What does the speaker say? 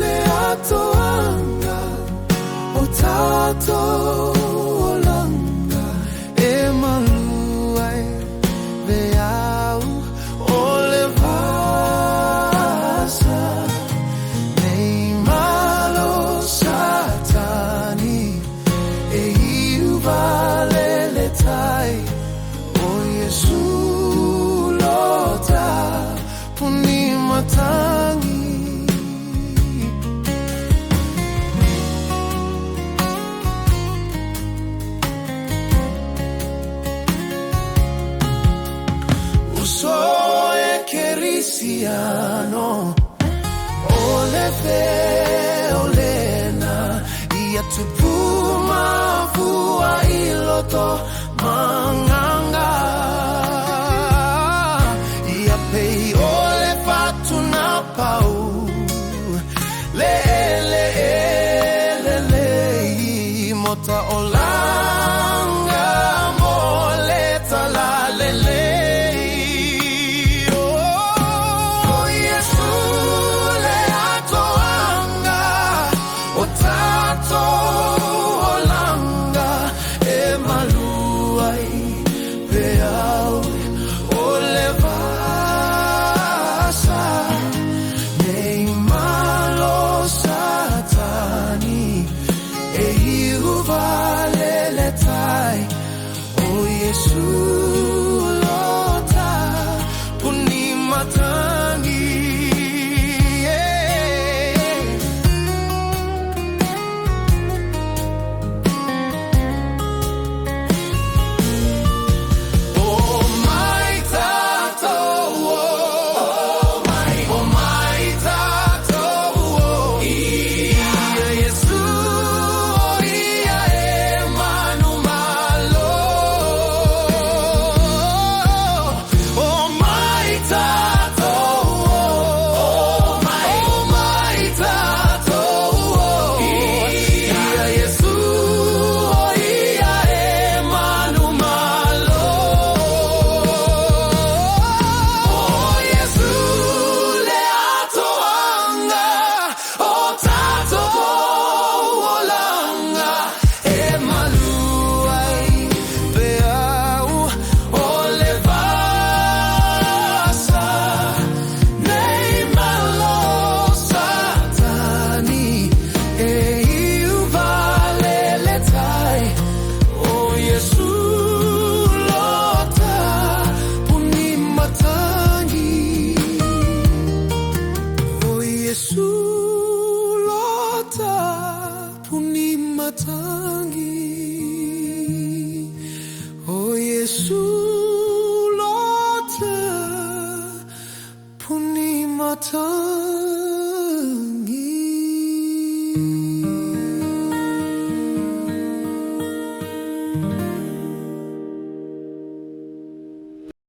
Le atoanga o tātou o langa e maluai veau o le vasa nei malo satani e iu vale le tai o Iesu Le Punimatagi. Kerisiano ole olena ia tupuma Foāiluga manganga ia pei ole fatuna pau le mota olanga mole talalele Iesu Le Punimatagi. Oh Iesu Le Punimatagi.